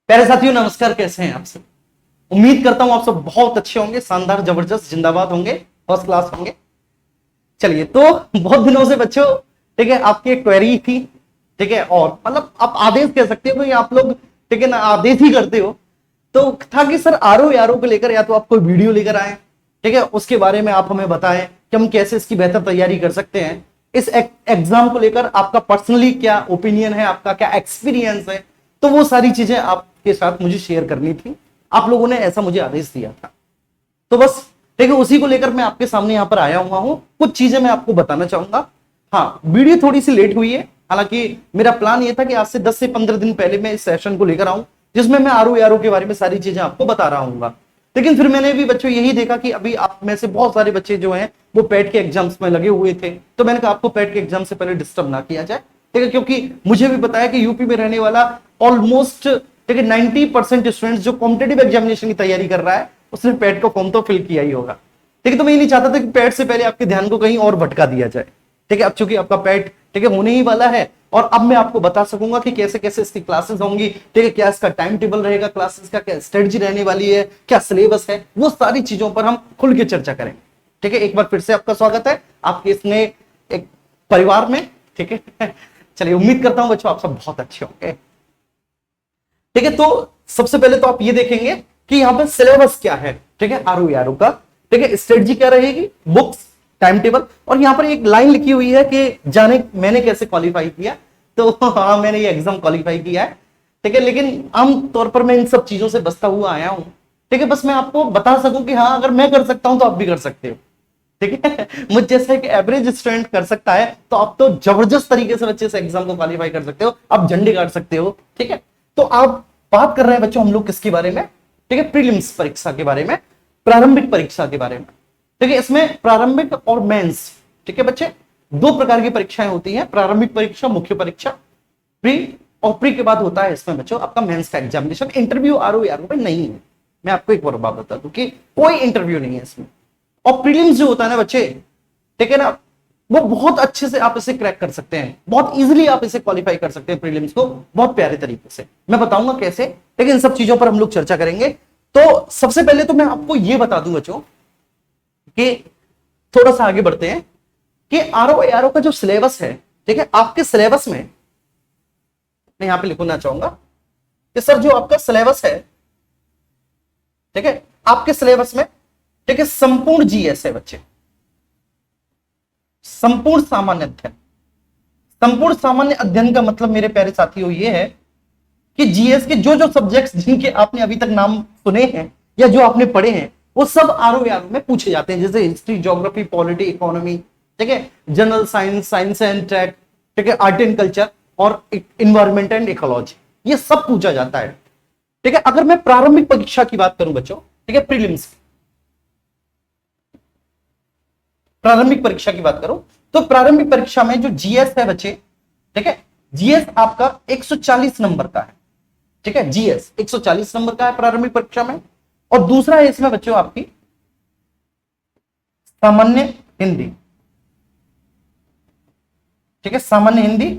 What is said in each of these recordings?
प्यारे साथियों, नमस्कार। कैसे हैं आप सब? उम्मीद करता हूं आप सब बहुत अच्छे होंगे, शानदार, जबरदस्त, जिंदाबाद होंगे, फर्स्ट क्लास होंगे। चलिए, तो बहुत दिनों से बच्चों, ठीक है, आपकी एक क्वेरी थी, ठीक है, और मतलब आप आदेश कह सकते हो, क्योंकि आप लोग, ठीक है ना, आदेश ही करते हो। तो था कि सर आरओ यारो को लेकर या तो आप कोई वीडियो लेकर आए, ठीक है, उसके बारे में आप हमें बताएं कि हम कैसे इसकी बेहतर तैयारी कर सकते हैं। इस एग्जाम को लेकर आपका पर्सनली क्या ओपिनियन है, आपका क्या एक्सपीरियंस है, तो वो सारी चीजें आपके साथ मुझे शेयर करनी थी। आप लोगों ने ऐसा मुझे आदेश दिया था, तो बस देखिए उसी को लेकर मैं आपके सामने यहां पर आया हुआ हूं। कुछ चीजें मैं आपको बताना चाहूंगा। हाँ, वीडियो थोड़ी सी लेट हुई है, हालांकि मेरा प्लान यह था कि आज से 10 से 15 दिन पहले मैं इस सेशन को लेकर आऊं, जिसमें मैं आरओ यारो के बारे में सारी चीजें आपको बता रहा हूँ। लेकिन फिर मैंने भी बच्चों यही देखा कि अभी आप में से बहुत सारे बच्चे जो हैं वो पैट के एग्जाम्स में लगे हुए थे, तो मैंने कहा आपको पैट के एग्जाम से पहले डिस्टर्ब ना किया जाए, ठीक है, क्योंकि मुझे भी पता है कि यूपी में रहने वाला ऑलमोस्ट, ठीक है, 90% स्टूडेंट्स जो कॉम्पिटेटिव एग्जामिनेशन की तैयारी कर रहा है उसने पैट का फॉर्म तो फिल किया ही होगा। ठीक है, तो मैं ये नहीं चाहता था कि पैट से पहले आपके ध्यान को कहीं और भटका दिया जाए। ठीक है, अब चूंकि आपका पैट, ठीक है, होने ही वाला है, और अब मैं आपको बता सकूंगा कि कैसे कैसे इसकी क्लासेस होंगी, ठीक है, क्या इसका टाइम टेबल रहेगा क्लासेस का, क्या स्ट्रेटजी रहने वाली है, क्या सिलेबस है, वो सारी चीजों पर हम खुल के चर्चा करेंगे। ठीक है, एक बार फिर से आपका स्वागत है आपके इसमें एक परिवार में। ठीक है, चलिए, उम्मीद करता हूं बच्चों आप सब बहुत अच्छे होंगे। ठीक है, तो सबसे पहले तो आप ये देखेंगे कि यहां पर सिलेबस क्या है, ठीक है, आरओ यारो का, ठीक है, स्ट्रेटजी क्या रहेगी, बुक्स, टाइम टेबल, और यहां पर एक लाइन लिखी हुई है कि जाने मैंने कैसे क्वालिफाई किया। तो हाँ, मैंने ये एग्जाम क्वालिफाई किया है, ठीक है, लेकिन आमतौर पर मैं इन सब चीजों से बचता हुआ आया हूं। ठीक है, बस मैं आपको बता सकूं कि हाँ, अगर मैं कर सकता हूं तो आप भी कर सकते हो। ठीक है, मुझ जैसा एक एवरेज स्टूडेंट कर सकता है, तो आप तो जबरदस्त तरीके से बच्चे से एग्जाम को क्वालिफाई कर सकते हो, आप झंडे गाड़ सकते हो। ठीक है, तो आप बात कर रहे हैं बच्चों हम लोग किसके बारे में, ठीक है, प्रीलिम्स परीक्षा के बारे में, प्रारंभिक परीक्षा के बारे में। ठीक है, इसमें प्रारंभिक और मेंस, ठीक है बच्चे, दो प्रकार की परीक्षाएं होती हैं, प्रारंभिक परीक्षा, मुख्य परीक्षा, प्री, और प्री के बाद होता है इसमें बच्चों आपका मेंस का एग्जामिनेशन। इंटरव्यू आरओ यारो में नहीं है, मैं आपको एक बार बात बता दूं कि कोई इंटरव्यू नहीं है इसमें। और प्रीलिम्स जो होता है ना बच्चे, ठीक है ना, वो बहुत अच्छे से आप इसे क्रैक कर सकते हैं, बहुत इजीली आप इसे क्वालिफाई कर सकते हैं प्रीलिम्स को, बहुत प्यारे तरीके से। मैं बताऊंगा कैसे, लेकिन इन सब चीजों पर हम लोग चर्चा करेंगे। तो सबसे पहले तो मैं आपको यह बता दूं बच्चों कि थोड़ा सा आगे बढ़ते हैं कि आरओ यारो का जो सिलेबस है, ठीक है, आपके सिलेबस में मैं यहां पे लिखना चाहूंगा कि सर जो आपका सिलेबस है, ठीक है, आपके सिलेबस में, ठीक है, संपूर्ण जीएस है बच्चे, संपूर्ण सामान्य अध्ययन। संपूर्ण सामान्य अध्ययन का मतलब मेरे प्यारे साथियों ये है कि जीएस के जो जो सब्जेक्ट्स जिनके आपने अभी तक नाम सुने हैं या जो आपने पढ़े हैं, वो सब आरओ यारो में पूछे जाते हैं, जैसे हिस्ट्री, ज्योग्राफी, पॉलिटी, इकोनॉमी, ठीक है, general science, science and tech, ठीक है, आर्ट एंड कल्चर, और इन्वायरमेंट एंड इकोलॉजी, ये सब पूछा जाता है। ठीक है, अगर मैं प्रारंभिक परीक्षा की बात करूं बच्चों, ठीक है, प्रीलिम्स, प्रारंभिक परीक्षा की बात करो, तो प्रारंभिक परीक्षा में जो जीएस है बच्चे, ठीक है, जीएस आपका 140 नंबर का है। ठीक है, जीएस 140 नंबर का है प्रारंभिक परीक्षा में। और दूसरा है इसमें बच्चों आपकी सामान्य हिंदी। ठीक है, सामान्य हिंदी,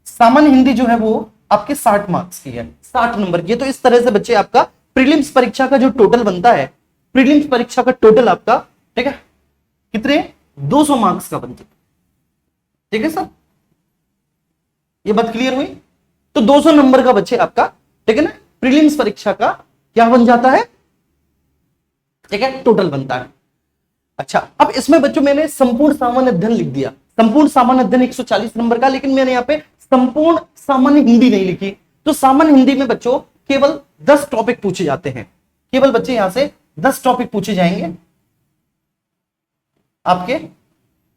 सामान्य हिंदी जो है वो आपके 60 मार्क्स की है, 60 नंबर की है। तो इस तरह से बच्चे आपका प्रीलिम्स परीक्षा का जो टोटल बनता है, प्रीलिम्स परीक्षा का टोटल आपका, ठीक है, कितने, 200 मार्क्स का बनता है। ठीक है सर, ये बात क्लियर हुई? तो 200 नंबर का बच्चे आपका, ठीक है ना, प्रीलिम्स परीक्षा का क्या बन जाता है, ठीक है, टोटल बनता है। अच्छा, अब इसमें बच्चों मैंने संपूर्ण सामान्य अध्ययन लिख दिया, संपूर्ण सामान्य अध्ययन 140 नंबर का, लेकिन मैंने यहां पे संपूर्ण सामान्य हिंदी नहीं लिखी। तो सामान्य हिंदी में बच्चों केवल 10 टॉपिक पूछे जाते हैं, केवल बच्चे यहां से 10 टॉपिक पूछे जाएंगे आपके,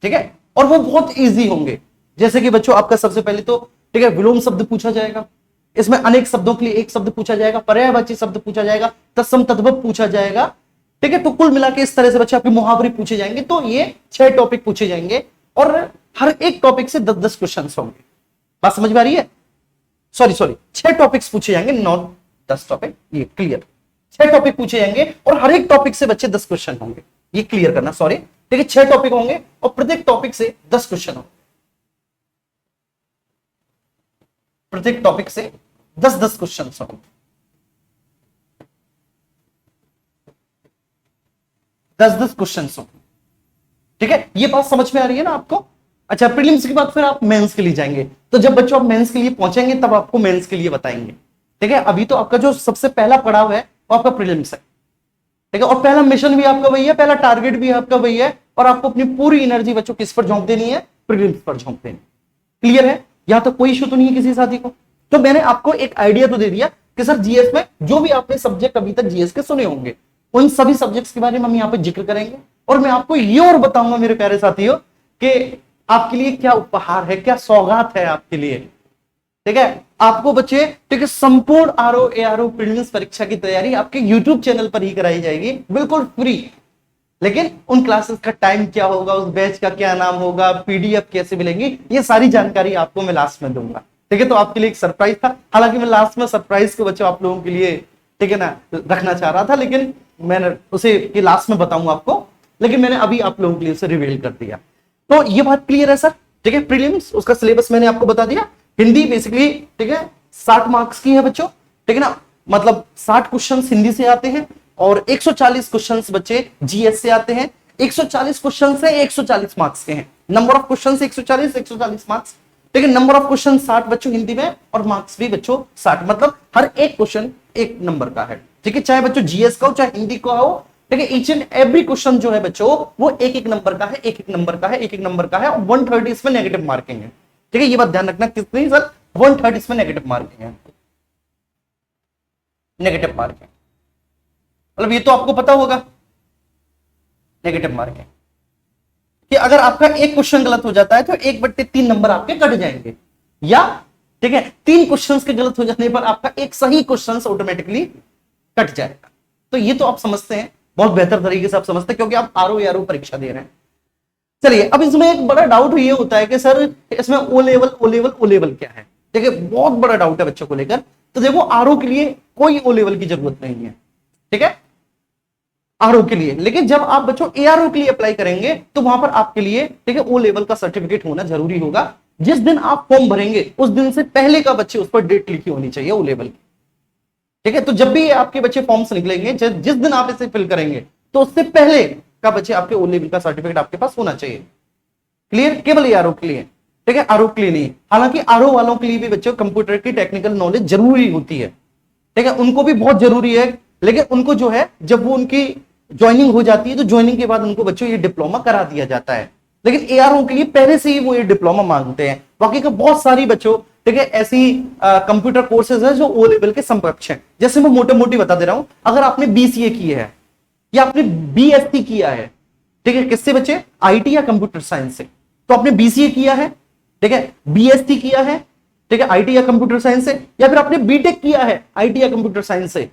ठीक है, और वो बहुत इजी होंगे। जैसे कि बच्चों आपका सबसे पहले तो, ठीक है, विलोम शब्द पूछा जाएगा, इसमें अनेक शब्दों के लिए एक शब्द पूछा जाएगा, पर्यायवाची शब्द पूछा जाएगा, तत्सम तद्भव पूछा जाएगा। ठीक है, तो कुल मिला के इस तरह से बच्चे आपके मुहावरे पूछे जाएंगे। तो ये 6 टॉपिक पूछे जाएंगे, और हर एक टॉपिक से 10-10 क्वेश्चन होंगे। बात समझ में आ रही है? सॉरी 6 टॉपिक्स पूछे जाएंगे, नॉट 10 टॉपिक, ये क्लियर। 6 टॉपिक पूछे जाएंगे और हर एक टॉपिक से बच्चे 10 क्वेश्चन होंगे, ये क्लियर करना, सॉरी। ठीक है, 6 टॉपिक होंगे और प्रत्येक टॉपिक से 10 क्वेश्चन होंगे, प्रत्येक टॉपिक से 10-10 क्वेश्चन होंगे, 10-10 क्वेश्चन होंगे। ठीक है, ये बात समझ में आ रही है ना आपको? अच्छा, प्रीलिम्स के बाद फिर आप मेंस के लिए जाएंगे, तो जब बच्चों आप मेंस के लिए पहुंचेंगे तब आपको मेंस के लिए बताएंगे। ठीक है, अभी तो आपका जो सबसे पहला पड़ाव है वो आपका प्रीलिम्स है। ठीक है, और पहला मिशन भी आपका वही है, पहला टारगेट भी आपका वही है, और आपको अपनी पूरी एनर्जी बच्चों किस पर झोंक देनी है? प्रीलिम्स पर झोंक देनी। क्लियर है? यहां तो कोई इशू तो नहीं है किसी साथी को? तो मैंने आपको एक आइडिया तो दे दिया कि सर जीएस में जो भी आपने सब्जेक्ट अभी तक जीएस के सुने होंगे उन सभी सब्जेक्ट्स के बारे में हम यहां पे जिक्र करेंगे, और मैं आपको ये और बताऊंगा मेरे प्यारे साथियों कि आपके लिए क्या उपहार है, क्या सौगात है आपके लिए। ठीक है, आपको बच्चे, ठीक है, संपूर्ण आरओ एआरओ प्रीलिम्स परीक्षा की तैयारी आपके यूट्यूब चैनल पर ही कराई जाएगी, बिल्कुल फ्री। लेकिन उन क्लासेस का टाइम क्या होगा, उस बैच का क्या नाम होगा, पीडीएफ कैसे मिलेंगी, ये सारी जानकारी आपको मैं लास्ट में दूंगा। ठीक है, तो आपके लिए एक सरप्राइज था, हालांकि मैं लास्ट में सरप्राइज को बच्चों आप लोगों के लिए, ठीक है ना, रखना चाह रहा था, लेकिन मैंने उसे कि लास्ट में बताऊंगा आपको, लेकिन मैंने अभी आप लोगों के लिए उसे रिवील कर दिया। तो ये बात क्लियर है सर? ठीक है, प्रीलिम्स उसका सिलेबस मैंने आपको बता दिया। हिंदी बेसिकली, ठीक है, 60 मार्क्स की है बच्चों, ठीक है ना, मतलब 60 क्वेश्चन हिंदी से आते हैं और 140 क्वेश्चन बच्चे जीएस से आते हैं। 140 क्वेश्चन से 140 मार्क्स के हैं, नंबर ऑफ क्वेश्चन 140 मार्क्स, ठीक है, नंबर ऑफ क्वेश्चन 60 बच्चों हिंदी में, और मार्क्स भी बच्चों 60, मतलब हर एक क्वेश्चन एक नंबर का है। ठीक है, चाहे बच्चों जीएस का हो चाहे हिंदी का हो, ठीक है, ईच एंड एवरी क्वेश्चन जो है बच्चों वो एक एक नंबर का है, एक एक नंबर का है, एक एक नंबर का है, और 130 इसमें नेगेटिव मार्किंग है। ठीक है, ये बात ध्यान रखना, कितनी सर? 130 इसमें नेगेटिव मार्किंग है, नेगेटिव मार्किंग, मतलब ये तो आपको पता होगा नेगेटिव मार्किंग कि अगर आपका एक क्वेश्चन गलत हो जाता है तो 1/3 नंबर आपके कट जाएंगे, या ठीक है 3 क्वेश्चन के गलत हो जाने पर आपका एक सही क्वेश्चन ऑटोमेटिकली कट जाएगा। तो ये तो आप समझते हैं, बहुत बेहतर तरीके से आप समझते हैं, क्योंकि आप आरओ एआरओ परीक्षा दे रहे हैं। चलिए, अब इसमें एक बड़ा डाउट ये होता है कि सर इसमें ओ लेवल क्या है? देखिए, बहुत बड़ा डाउट है बच्चों को लेकर। तो देखो, आरओ के लिए कोई ओ लेवल की जरूरत नहीं है, ठीक है, आरओ के लिए। लेकिन जब आप बच्चों एआरओ के लिए अप्लाई करेंगे तो वहां पर आपके लिए, ठीक है, ओ लेवल का सर्टिफिकेट होना जरूरी होगा। जिस दिन आप फॉर्म भरेंगे उस दिन से पहले का बच्चे उस पर डेट लिखी होनी चाहिए ओ लेवल की। ठीक है, तो जब भी आपके बच्चे फॉर्म से निकलेंगे, जिस दिन आप इसे फिल करेंगे तो उससे पहले का बच्चे आपके ओ लेवल का सर्टिफिकेट आपके पास होना चाहिए। क्लियर? केवल एआरओ के लिए, ठीक है, आरओ के लिए नहीं। हालांकि आरओ वालों के लिए भी बच्चों कंप्यूटर की टेक्निकल नॉलेज जरूरी होती है, ठीक है, उनको भी बहुत जरूरी है। लेकिन उनको जो है, जब वो उनकी ज्वाइनिंग हो जाती है तो ज्वाइनिंग के बाद उनको बच्चों ये डिप्लोमा करा दिया जाता है। लेकिन एआरओ के लिए पहले से ही वो ये डिप्लोमा मांगते हैं। बाकी का बहुत सारी बच्चों, ठीक है, ऐसी कंप्यूटर कोर्सेज है जो ओ लेवल के समकक्ष हैं। जैसे मैं मोटे मोटी बता दे रहा हूं, अगर आपने बीसीए की है या आपने बीएससी किया है, ठीक है, किससे बच्चे? आईटी या कंप्यूटर साइंस से। तो आपने बीसीए किया है, ठीक है, बीएससी किया है, ठीक है, आईटी या कंप्यूटर साइंस से, या फिर आपने बीटेक किया है आईटी या कंप्यूटर साइंस से,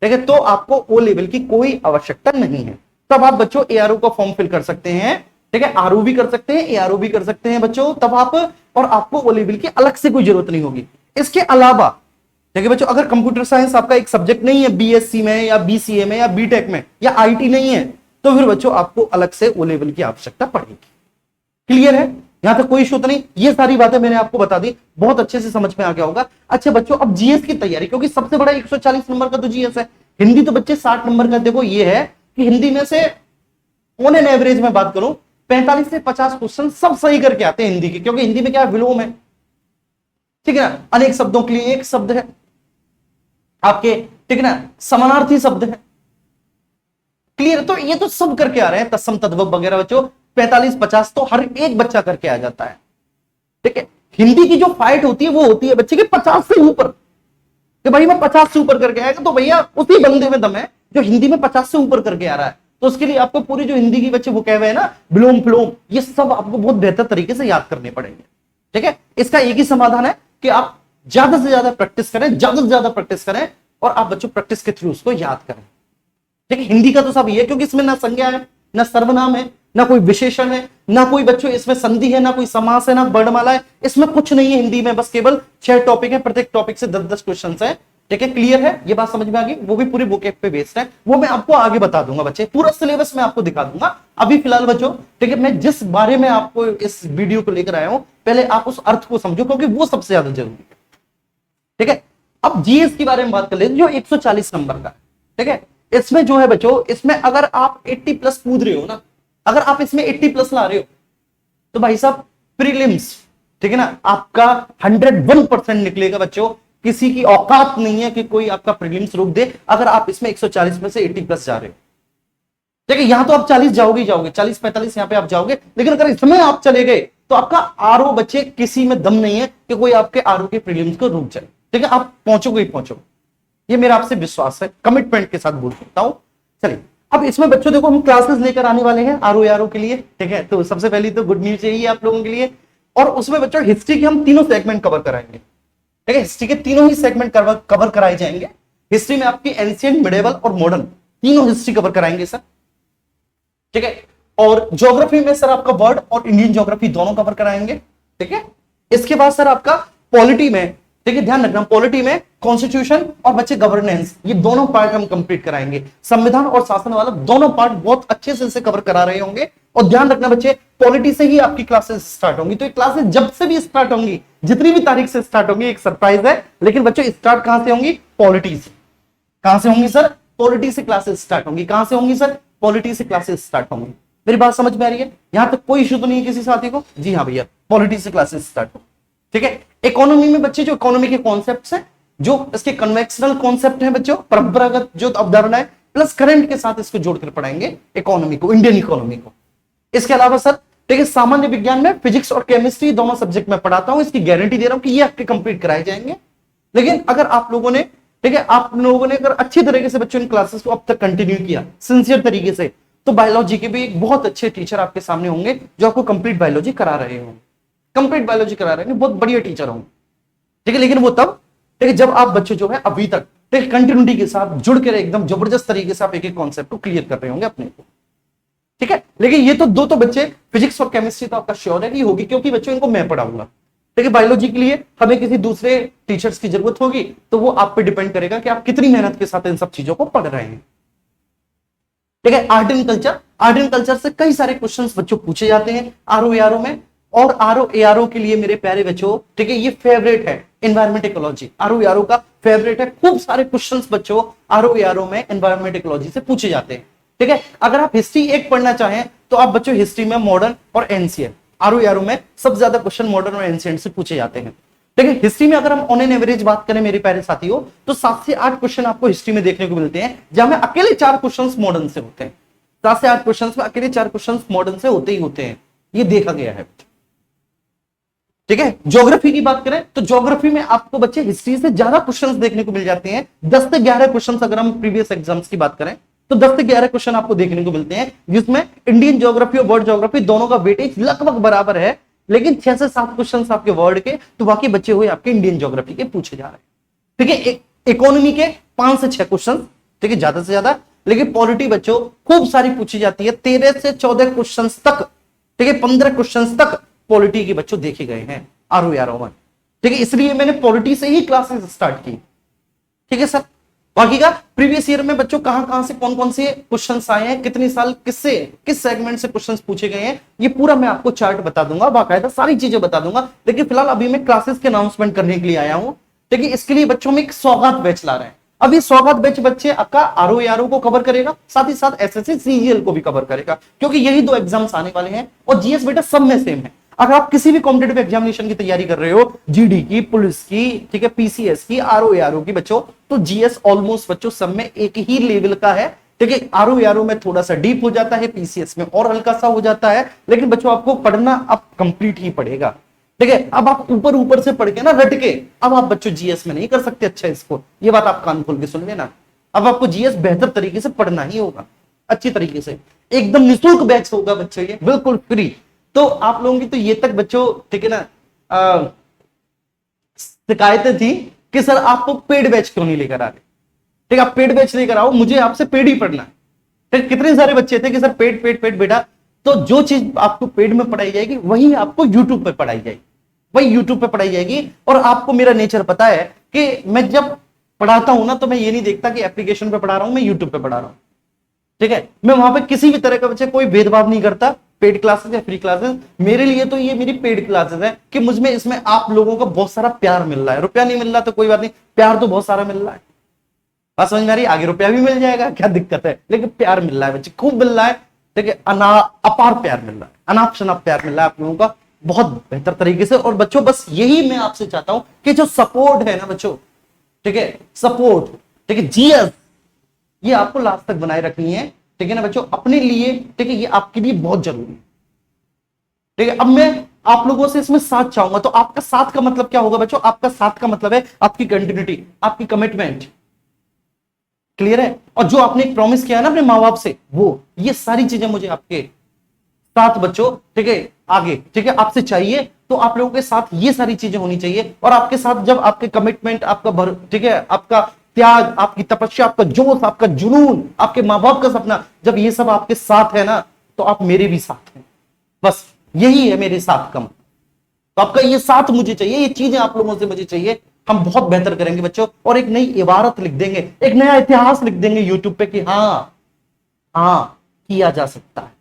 ठीक है, तो आपको ओ लेवल की कोई आवश्यकता नहीं है। तब आप बच्चों एआरओ का फॉर्म फिल कर सकते हैं, ठीक है, आरओ भी कर सकते हैं, एआरओ भी कर सकते हैं बच्चों, तब आप, और आपको ओ लेवल की अलग से कोई जरूरत नहीं होगी। इसके अलावा, ठीक है बच्चों, अगर कंप्यूटर साइंस आपका एक सब्जेक्ट नहीं है बीएससी में या बीसीए में या बीटेक में या आईटी नहीं है, तो फिर बच्चों आपको अलग से ओ लेवल की आवश्यकता पड़ेगी। क्लियर है? यहां तक कोई इशू तो नहीं? ये सारी बातें मैंने आपको बता दी, बहुत अच्छे से समझ में आ गया होगा। अच्छा बच्चों, अब जीएस की तैयारी, क्योंकि सबसे बड़ा 140 नंबर का तो जीएस है। हिंदी तो बच्चे 60 नंबर का। देखो, ये है कि हिंदी में से ऑन एन एवरेज में बात करूं 45 से 50 क्वेश्चन सब सही करके आते हैं हिंदी के, क्योंकि हिंदी में क्या है? विलोम है, ठीक है ना, अनेक शब्दों के लिए एक शब्द है आपके, ठीक है ना, समानार्थी शब्द है। क्लियर? तो ये तो सब करके आ रहे हैं, तत्सम तद्भव वगैरह बच्चों 45-50 तो हर एक बच्चा करके आ जाता है। ठीक है, हिंदी की जो फाइट होती है वो होती है बच्चे के 50 से ऊपर, कि भाई मैं 50 से ऊपर करके आएगा, तो भैया उसी बंदे में दम है जो हिंदी में 50 से ऊपर करके आ रहा है। तो उसके लिए आपको पूरी जो हिंदी की बच्चे वो कह रहे हैं ना, विलोम फिलोम, ये सब आपको बहुत बेहतर तरीके से याद करने पड़ेंगे। ठीक है, इसका एक ही समाधान है कि आप ज्यादा से ज्यादा प्रैक्टिस करें, ज्यादा से ज्यादा प्रैक्टिस करें, और आप बच्चों प्रैक्टिस के थ्रू उसको याद करें। ठीक है, हिंदी का तो सब ये, क्योंकि इसमें ना संज्ञा है, ना सर्वनाम है, ना कोई विशेषण है, ना कोई बच्चों इसमें संधि है, ना कोई समास है, ना वर्णमाला है, इसमें कुछ नहीं है हिंदी में। बस केवल 6 टॉपिक है, प्रत्येक टॉपिक से 10-10 क्वेश्चन है। ठीक है, क्लियर है? ये बात समझ में आ गई? वो भी पूरे बुक पे बेस्ड है, वो मैं आपको आगे बता दूंगा बच्चे, पूरा सिलेबस मैं आपको दिखा दूंगा। अभी फिलहाल बच्चों, ठीक है, मैं जिस बारे में आपको इस वीडियो को लेकर आया हूं, पहले आप उस अर्थ को समझो, क्योंकि वो सबसे ज्यादा जरूरी है। ठीक है, अब जीएस के बारे में बात कर लेते हैं, जो 140 नंबर का, ठीक है। इसमें जो है बच्चों, इसमें अगर आप 80 प्लस कूद रहे हो ना, अगर आप इसमें 80 प्लस ला रहे हो, तो भाई साहब प्रीलिम्स, ठीक है ना, आपका 101% निकलेगा बच्चों। किसी की औकात नहीं है कि कोई आपका प्रीलिम्स रोक दे, अगर आप इसमें 140 में से 80 प्लस जा रहे हो। देखिए यहां तो आप 40 जाओगे, 40-45 यहां पे आप जाओगे, लेकिन अगर इसमें आप चले गए तो आपका आरओ बच्चे किसी में दम नहीं है कि कोई आपके आरओ के प्रीलिम्स को रुक जाए, ठीक है। आप पहुंचोगे ही पहुंचोगे, ये मेरा आपसे विश्वास है, कमिटमेंट के साथ बोल सकता हूं। चलिए अब इसमें बच्चों देखो, हम क्लासेस लेकर आने वाले हैं आरओ के लिए, ठीक है। तो सबसे पहली तो गुड न्यूज यही है आप लोगों के लिए, और उसमें बच्चों हिस्ट्री के हम तीनों सेगमेंट कवर कराएंगे, ठीक है। हिस्ट्री के तीनों ही सेगमेंट कवर कराए जाएंगे। हिस्ट्री में आपकी एंशिएंट, मिडिवल और मॉडर्न तीनों हिस्ट्री कवर कराएंगे सर, ठीक है। और ज्योग्राफी में सर आपका वर्ल्ड और इंडियन ज्योग्राफी दोनों कवर कराएंगे, ठीक है। इसके बाद सर आपका पॉलिटी में, ठीक है, ध्यान रखना, पॉलिटी में कॉन्स्टिट्यूशन और बच्चे गवर्नेंस, ये दोनों पार्ट हम कंप्लीट कराएंगे। संविधान और शासन वाला दोनों पार्ट बहुत अच्छे से इसे कवर करा रहे होंगे। और ध्यान रखना बच्चे, पॉलिटी से ही आपकी क्लासेस स्टार्ट होंगी। तो ये क्लासेस जब से भी स्टार्ट होंगी, जितनी भी तारीख से स्टार्ट होंगी, एक सरप्राइज है, लेकिन बच्चों स्टार्ट कहां से होंगी? पॉलिटी से। कहां से होंगी सर? पॉलिटी से क्लासेस स्टार्ट होंगी। कहां से होंगी सर? पॉलिटी से क्लासेस स्टार्ट होंगी। मेरी बात समझ में आ रही है? यहां तक कोई इशू तो नहीं है किसी साथी को? जी हाँ भैया, पॉलिटी से क्लासेस स्टार्ट हो, ठीक है। इकोनॉमी में बच्चे जो इकोनॉमी के कॉन्सेप्ट्स हैं, जो इसके कन्वेंशनल कॉन्सेप्ट हैं बच्चों, परंपरागत जो अवधारणा है, प्लस करंट के साथ इसको जोड़कर पढ़ाएंगे इकोनॉमी को, इंडियन इकोनॉमी को। इसके अलावा सर, ठीक है, सामान्य विज्ञान में फिजिक्स और केमिस्ट्री दोनों सब्जेक्ट में पढ़ाता हूं, इसकी गारंटी दे रहा हूं कि ये आपके कंप्लीट कराए जाएंगे। लेकिन अगर आप लोगों ने, ठीक है, आप लोगों ने अगर अच्छी तरीके से बच्चों इन क्लासेस को अब तक कंटिन्यू किया सिंसियर तरीके से, तो बायोलॉजी के भी एक बहुत अच्छे टीचर आपके सामने होंगे जो आपको कंप्लीट बायोलॉजी करा रहे होंगे, कंप्लीट बायोलॉजी करा रहे हैं, बहुत बढ़िया टीचर होंगे, ठीक है। लेकिन वो तब, ठीक है, जब आप बच्चे जो है अभी तक, ठीक है, कंटिन्यूटी के साथ जुड़ कर एकदम जबरदस्त तरीके से आप एक एक कॉन्सेप्ट को क्लियर कर रहे होंगे अपने को, ठीक है। लेकिन ये तो दो तो बच्चे, फिजिक्स और केमिस्ट्री तो आपका श्योर है कि होगी, क्योंकि बच्चों इनको मैं पढ़ाऊंगा, ठीक है। बायोलॉजी के लिए हमें किसी दूसरे टीचर्स की जरूरत होगी, तो वो आप पे डिपेंड करेगा कि आप कितनी मेहनत के साथ इन सब चीजों को पढ़ रहे हैं, ठीक है। Art and culture, art and culture से कई सारे क्वेश्चंस बच्चों पूछे जाते हैं आरओ में, और आरओ के लिए मेरे प्यारे बच्चों, ठीक है, ये फेवरेट है एनवायरमेंट इकोलॉजी, आरओ का फेवरेट है। खूब सारे क्वेश्चंस बच्चों आरओ में एनवायरमेंट इकोलॉजी से पूछे जाते हैं, ठीक है। अगर आप हिस्ट्री एक पढ़ना चाहें तो आप बच्चों हिस्ट्री में मॉडर्न और एंशिएंट, आरओ में सबसे ज्यादा क्वेश्चन मॉडर्न और एंशिएंट से पूछे जाते हैं। लेकिन हिस्ट्री में अगर हम ऑन एन एवरेज बात करें मेरे प्यारे साथियों, तो 7 से 8 क्वेश्चन आपको हिस्ट्री में देखने को मिलते हैं, जहां में अकेले 4 क्वेश्चन मॉडर्न से होते हैं। 7 से 8 क्वेश्चन में अकेले 4 क्वेश्चन मॉडर्न से होते ही होते हैं, ये देखा गया है, ठीक है। ज्योग्राफी की बात करें तो ज्योग्राफी में आपको बच्चे हिस्ट्री से ज्यादा क्वेश्चंस देखने को मिल जाते हैं। 10 से 11 क्वेश्चंस अगर हम प्रीवियस एग्जाम्स की बात करें तो 10 से 11 क्वेश्चन आपको देखने को मिलते हैं, जिसमें इंडियन ज्योग्राफी और वर्ल्ड ज्योग्राफी दोनों का वेटेज लगभग बराबर है। लेकिन 6 से 7 क्वेश्चन आपके वर्ल्ड के, तो बाकी बचे हुए आपके इंडियन ज्योग्राफी के पूछे जा रहे हैं, ठीक है। इकोनॉमी के 5 से 6 क्वेश्चन, ठीक है, ज्यादा से ज्यादा। लेकिन पॉलिटी बच्चों खूब सारी पूछी जाती है, 13 से 14 क्वेश्चन तक, ठीक है, 15 क्वेश्चन तक पॉलिटी के बच्चों देखे गए हैं आरओ में, ठीक है। इसलिए मैंने पॉलिटी से ही क्लासेस स्टार्ट की, ठीक है सर। बाकी का प्रीवियस ईयर में बच्चों कहां से कौन कौन से क्वेश्चंस आए हैं, कितने साल किससे किस सेगमेंट से क्वेश्चंस पूछे गए हैं, ये पूरा मैं आपको चार्ट बता दूंगा, बाकायदा सारी चीजें बता दूंगा। लेकिन फिलहाल अभी मैं क्लासेस के अनाउंसमेंट करने के लिए आया हूं, ठीक है। इसके लिए बच्चों में एक सौगात बैच ला रहे हैं। अभी सौगात बैच बच्चे आपका आरओ को कवर करेगा, साथ ही साथ एसएससी सीजीएल को भी कवर करेगा, क्योंकि यही 2 एग्जाम्स आने वाले हैं। और जीएस बेटा सब में सेम है। अगर आप किसी भी कॉम्पिटेटिव एग्जामिनेशन की तैयारी कर रहे हो, जीडी की, पुलिस की, ठीक है, पीसीएस की, आरओ की बच्चों, तो जीएस ऑलमोस्ट बच्चों सब में एक ही लेवल का है, ठीक है। आरओ में थोड़ा सा डीप हो जाता है, पीसीएस में और हल्का सा हो जाता है, लेकिन बच्चों आपको पढ़ना अब कंप्लीट ही पड़ेगा, ठीक है। अब आप ऊपर से पढ़ के ना रट के, अब आप बच्चों जीएस में नहीं कर सकते अच्छा इसको, ये बात आप कान खोल के सुन लेना। अब आपको जीएस बेहतर तरीके से पढ़ना ही होगा, अच्छी तरीके से। एकदम निःशुल्क बैच होगा बच्चों, ये बिल्कुल फ्री। तो आप लोगों की तो ये तक बच्चों, ठीक है ना, शिकायतें थी कि सर आप पेड बैच क्यों नहीं लेकर आ रहे, ठीक है। आप पेड बैच लेकर आओ, मुझे आपसे पेड ही पढ़ना है, ठीक। कितने सारे बच्चे थे कि सर पेड बेटा, तो जो चीज आपको पेड में पढ़ाई जाएगी वही आपको यूट्यूब पे पढ़ाई जाएगी, वही यूट्यूब पे पढ़ाई जाएगी। और आपको मेरा नेचर पता है कि मैं जब पढ़ाता हूं ना, तो मैं ये नहीं देखता कि एप्लीकेशन पे पढ़ा रहा हूं, मैं यूट्यूब पे पढ़ा रहा हूं, ठीक है। मैं वहां पे किसी भी तरह का बच्चे कोई भेदभाव नहीं करता, पेड क्लासेस या फ्री क्लासेस, मेरे लिए तो ये मेरी पेड क्लासेस है कि मुझमें इसमें आप लोगों का बहुत सारा प्यार मिल रहा है। रुपया नहीं मिल रहा तो कोई बात नहीं, प्यार तो बहुत सारा मिल रहा है। बात समझ में आ रही है? आगे रुपया भी मिल जाएगा, क्या दिक्कत है, लेकिन प्यार मिल रहा है बच्चे, खूब मिल रहा है। ठीक है, अपार प्यार मिल रहा है, अनाप शनाप प्यार मिल रहा है आप लोगों का बहुत बेहतर तरीके से। और बच्चों बस यही मैं आपसे चाहता हूं कि जो सपोर्ट है ना बच्चों, ठीक है, सपोर्ट, ठीक है, जीएस, ये आपको लास्ट तक बनाए रखनी है। ठीक है ना बच्चों, अपने लिए, ठीक है, ये आपके लिए बहुत जरूरी है। ठीक है, अब मैं आप लोगों से इसमें साथ चाहूंगा। तो आपका साथ का मतलब क्या होगा बच्चों? आपका साथ का मतलब है आपकी कंटिन्यूटी, आपकी कमिटमेंट। क्लियर है? और जो आपने प्रॉमिस किया है ना अपने माँ बाप से, वो ये सारी चीजें मुझे आपके साथ बच्चों, ठीक है, आगे, ठीक है, आपसे चाहिए। तो आप लोगों के साथ ये सारी चीजें होनी चाहिए। और आपके साथ जब आपके कमिटमेंट, आपका ठीक है, आपका त्याग, आपकी तपस्या, आपका जोश, आपका जुनून, आपके माँ बाप का सपना, जब ये सब आपके साथ है ना, तो आप मेरे भी साथ हैं। बस यही है मेरे साथ कम। तो आपका ये साथ मुझे चाहिए, ये चीजें आप लोगों से मुझे चाहिए। हम बहुत बेहतर करेंगे बच्चों, और एक नई इबारत लिख देंगे, एक नया इतिहास लिख देंगे यूट्यूब पे कि हाँ, हाँ, किया जा सकता है,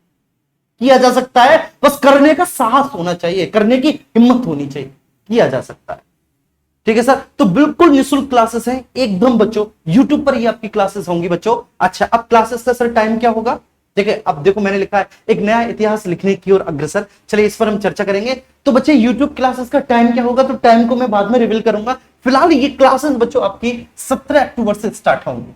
किया जा सकता है। बस करने का साहस होना चाहिए, करने की हिम्मत होनी चाहिए, किया जा सकता है। ठीक है सर, तो बिल्कुल निःशुल्क क्लासेस हैं एकदम बच्चों, यूट्यूब पर ही आपकी क्लासेस होंगी बच्चों। अच्छा, अब क्लासेस का सर टाइम क्या होगा? ठीक है, अब देखो मैंने लिखा है एक नया इतिहास लिखने की ओर अग्रसर। चलिए इस पर हम चर्चा करेंगे। तो बच्चे यूट्यूब क्लासेस का टाइम क्या होगा? तो टाइम को मैं बाद में रिवील करूंगा। फिलहाल ये क्लासेस बच्चों आपकी 17 अक्टूबर से स्टार्ट होंगी।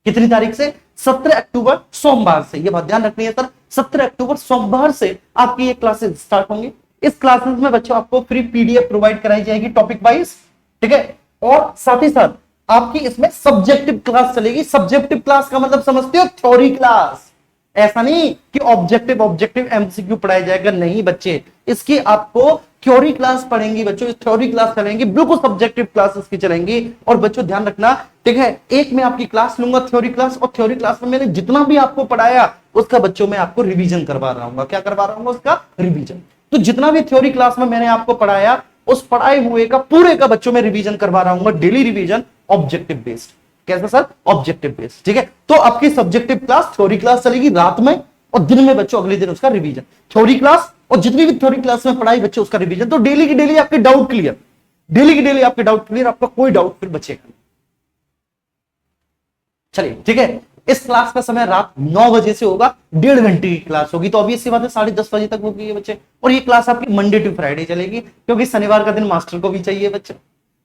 कितनी तारीख से? 17 अक्टूबर सोमवार से। ये बात ध्यान रखनी है सर, 17 अक्टूबर सोमवार से आपकी ये क्लासेस स्टार्ट होंगी। इस क्लासेस में बच्चों आपको फ्री पीडीएफ प्रोवाइड कराई जाएगी टॉपिक वाइज। ठीक है, और साथ ही साथ आपकी इसमें सब्जेक्टिव क्लास चलेगी। सब्जेक्टिव क्लास का मतलब समझते हो? Theory class. ऐसा नहीं कि ऑब्जेक्टिव ऑब्जेक्टिव एमसीक्यू पढ़ाया जाएगा, नहीं बच्चे, इसकी आपको थ्योरी क्लास पढ़ेंगी बच्चों, थ्योरी क्लास चलेंगी, बिल्कुल सब्जेक्टिव क्लासेस की चलेंगी। और बच्चों ध्यान रखना, ठीक है, एक मैं आपकी क्लास लूंगा थ्योरी क्लास, और थ्योरी क्लास में मैंने जितना भी आपको पढ़ाया उसका बच्चों मैं आपको रिवीजन करवा रहा हूँ। क्या करवा रहा हूँ? उसका रिवीजन। तो जितना भी थ्योरी क्लास में मैंने आपको पढ़ाया, उस पढ़ाए हुए का पूरे का बच्चों में रिवीजन करवा रहा हूँ, डेली रिवीजन, ऑब्जेक्टिव बेस्ड। कैसा सर? Objective based. ठीक है, तो आपकी सब्जेक्टिव क्लास, थ्योरी क्लास चलेगी रात में, और दिन में बच्चों अगले दिन उसका रिवीजन। थ्योरी क्लास और जितनी भी थ्योरी क्लास में पढ़ाई बच्चों उसका रिवीजन। तो डेली की डेली आपके डाउट क्लियर, डेली की डेली आपके डाउट क्लियर, आपका कोई डाउट फिर बचेगा नहीं। चलिए ठीक है, इस क्लास का समय रात 9 बजे से होगा, 1.5 घंटे की क्लास होगी। तो ऑब्वियस सी बात है 10:30 बजे तक होगी ये बच्चे। और ये क्लास आपकी मंडे टू फ्राइडे चलेगी, क्योंकि शनिवार का दिन मास्टर को भी चाहिए बच्चे।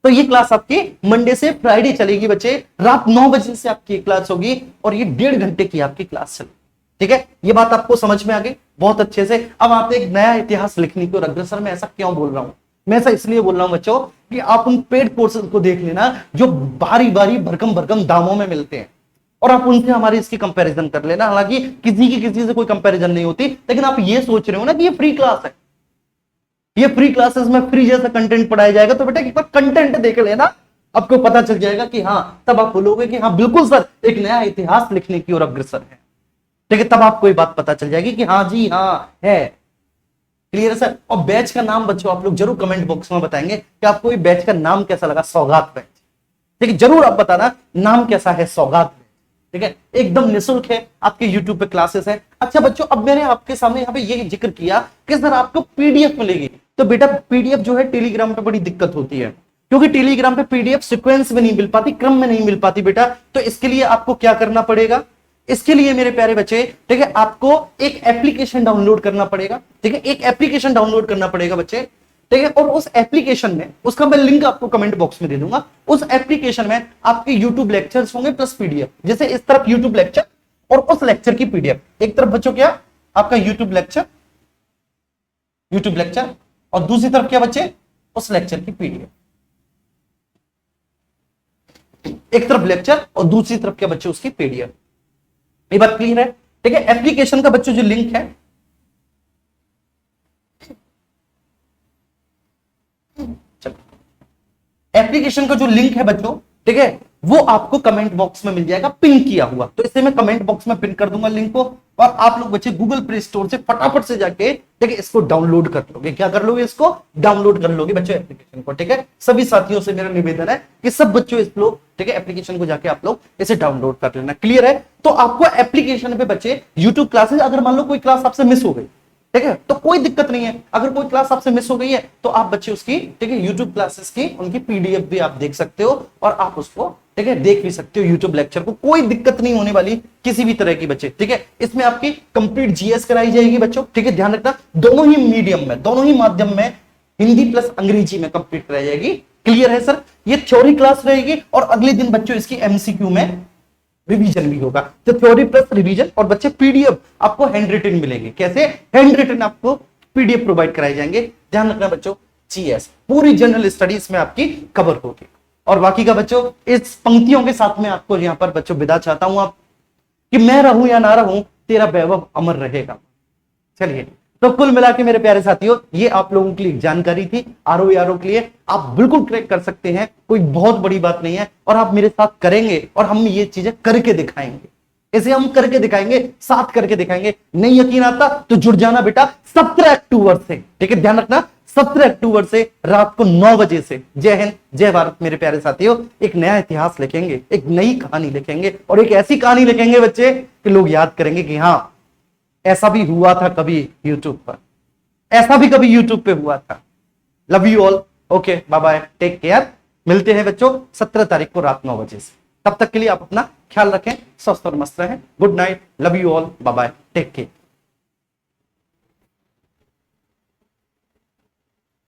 तो ये क्लास आपकी मंडे से फ्राइडे चलेगी बच्चे, रात 9 बजे से आपकी क्लास होगी, और ये 1.5 घंटे की आपकी क्लास चलेगी। ठीक है, ये बात आपको समझ में आ गई बहुत अच्छे से। अब आप एक नया इतिहास लिखने की और अग्रसर में, ऐसा क्यों बोल रहा हूं? मैं ऐसा इसलिए बोल रहा हूं बच्चों कि आप उन पेड कोर्सेज को देख लेना जो बारी बारी भरकम भरकम दामों में मिलते हैं, और आप उनसे हमारी इसकी कंपैरिजन कर लेना। हालांकि किसी की किसी से कोई कंपैरिजन नहीं होती, लेकिन आप ये सोच रहे हो ना कि ये फ्री क्लास है, ये फ्री क्लासेस में फ्री जैसा कंटेंट पढ़ाया जाएगा। तो बेटा एक बार कंटेंट देख लेना, आपको पता चल जाएगा कि हाँ, तब आप बोलोगे कि हाँ बिल्कुल सर, एक नया इतिहास लिखने की ओर अग्रसर है। ठीक है, तब आपको ये बात पता चल जाएगी कि हाँ जी हाँ है। क्लियर है सर? और बैच का नाम बच्चों आप लोग जरूर कमेंट बॉक्स में बताएंगे कि आपको ये बैच का नाम कैसा लगा। सौगात बैच। ठीक है, जरूर आप बताना नाम कैसा है, सौगात बैच। ठीक है, एकदम निःशुल्क है, आपके यूट्यूब पे क्लासेस है। अच्छा बच्चों, अब मैंने आपके सामने यहाँ पे ये जिक्र किया कि सर आपको पीडीएफ मिलेगी। तो बेटा पीडीएफ जो है टेलीग्राम पे बड़ी दिक्कत होती है, क्योंकि टेलीग्राम पे पीडीएफ सीक्वेंस में नहीं मिल पाती, क्रम में नहीं मिल पाती बेटा। तो इसके लिए आपको क्या करना पड़ेगा? इसके लिए मेरे प्यारे बच्चे, ठीक है, आपको एक एप्लीकेशन डाउनलोड करना पड़ेगा। ठीक है, एक एप्लीकेशन डाउनलोड करना पड़ेगा बच्चे। ठीक है, और उस एप्लीकेशन में, उसका मैं लिंक आपको कमेंट बॉक्स में दे दूंगा। उस एप्लीकेशन में आपके यूट्यूब लेक्चर्स होंगे प्लस पीडीएफ। जैसे इस तरफ यूट्यूब लेक्चर और उस लेक्चर की पीडीएफ, एक तरफ बच्चों क्या आपका यूट्यूब लेक्चर, और दूसरी तरफ क्या बच्चे? उस लेक्चर की पीडीएफ। एक तरफ लेक्चर और दूसरी तरफ क्या बच्चे? उसकी पीडीएफ। ये बात क्लियर है? ठीक है, एप्लीकेशन का बच्चों जो लिंक है, एप्लीकेशन का जो लिंक है बच्चों, ठीक है, वो आपको कमेंट बॉक्स में मिल जाएगा पिन किया हुआ। तो इसे मैं कमेंट बॉक्स में पिन कर दूंगा लिंक को, और आप लोग बच्चे गूगल प्ले स्टोर से फटाफट से जाके, ठीक है, इसको डाउनलोड कर लोगे। क्या कर लोगे? इसको डाउनलोड कर लोगे बच्चों, एप्लीकेशन को। ठीक है, सभी साथियों से मेरा निवेदन है कि सब बच्चों इस लोग, ठीक है, एप्लीकेशन को जाके आप लोग इसे डाउनलोड कर लेना। क्लियर है? तो आपको एप्लीकेशन पे बच्चे यूट्यूब क्लासेस, अगर मान लो कोई क्लास आपसे मिस हो गई, ठीक है, तो कोई दिक्कत नहीं है। अगर कोई क्लास आपसे मिस हो गई है तो आप बच्चे उसकी, ठीक है, यूट्यूब क्लासेस की उनकी पीडीएफ भी आप देख सकते हो और आप उसको, ठीक है, देख भी सकते हो यूट्यूब लेक्चर को। कोई दिक्कत नहीं होने वाली किसी भी तरह की बच्चे, ठीक है। इसमें आपकी कंप्लीट जीएस कराई जाएगी बच्चों, ठीक है, ध्यान रखना, दोनों ही मीडियम में, दोनों ही माध्यम में, हिंदी प्लस अंग्रेजी में कंप्लीट कराई जाएगी। क्लियर है सर? ये थ्योरी क्लास रहेगी और अगले दिन बच्चों इसकी एमसीक्यू में रिवीजन भी होगा। तो थ्योरी प्लस रिवीजन, और बच्चे पीडीएफ आपको हैंड रिटन मिलेंगे। कैसे? हैंड रिटन आपको पीडीएफ प्रोवाइड कराए जाएंगे। ध्यान रखना बच्चों, जीएस पूरी जनरल स्टडीज में आपकी कवर होगी। और बाकी का बच्चों, इस पंक्तियों के साथ में आपको यहां पर बच्चों विदा चाहता हूं, आप कि मैं रहूं या ना रहूं, तेरा वैभव अमर रहेगा। चलिए, तो कुल मिला के मेरे प्यारे साथियों, ये आप लोगों के लिए जानकारी थी आरओ यारो के लिए। आप बिल्कुल क्रैक कर सकते हैं, कोई बहुत बड़ी बात नहीं है, और आप मेरे साथ करेंगे और हम ये चीजें करके दिखाएंगे। इसे हम करके दिखाएंगे, साथ करके दिखाएंगे। नहीं यकीन आता तो जुड़ जाना बेटा 17 अक्टूबर से, ठीक है, ध्यान रखना 17 अक्टूबर से रात को 9 बजे से। जय हिंद, जय भारत मेरे प्यारे साथियों। एक नया इतिहास लिखेंगे, एक नई कहानी लिखेंगे, और एक ऐसी कहानी लिखेंगे बच्चे कि लोग याद करेंगे कि हाँ, ऐसा भी हुआ था कभी यूट्यूब पर, ऐसा भी कभी यूट्यूब पे हुआ था। Love you all, okay, bye bye, take care. मिलते हैं बच्चों 17 तारीख को रात 9 बजे से। तब तक के लिए आप अपना ख्याल रखें, स्वस्थ और मस्त रहें। Good night, love you all, bye bye, take care.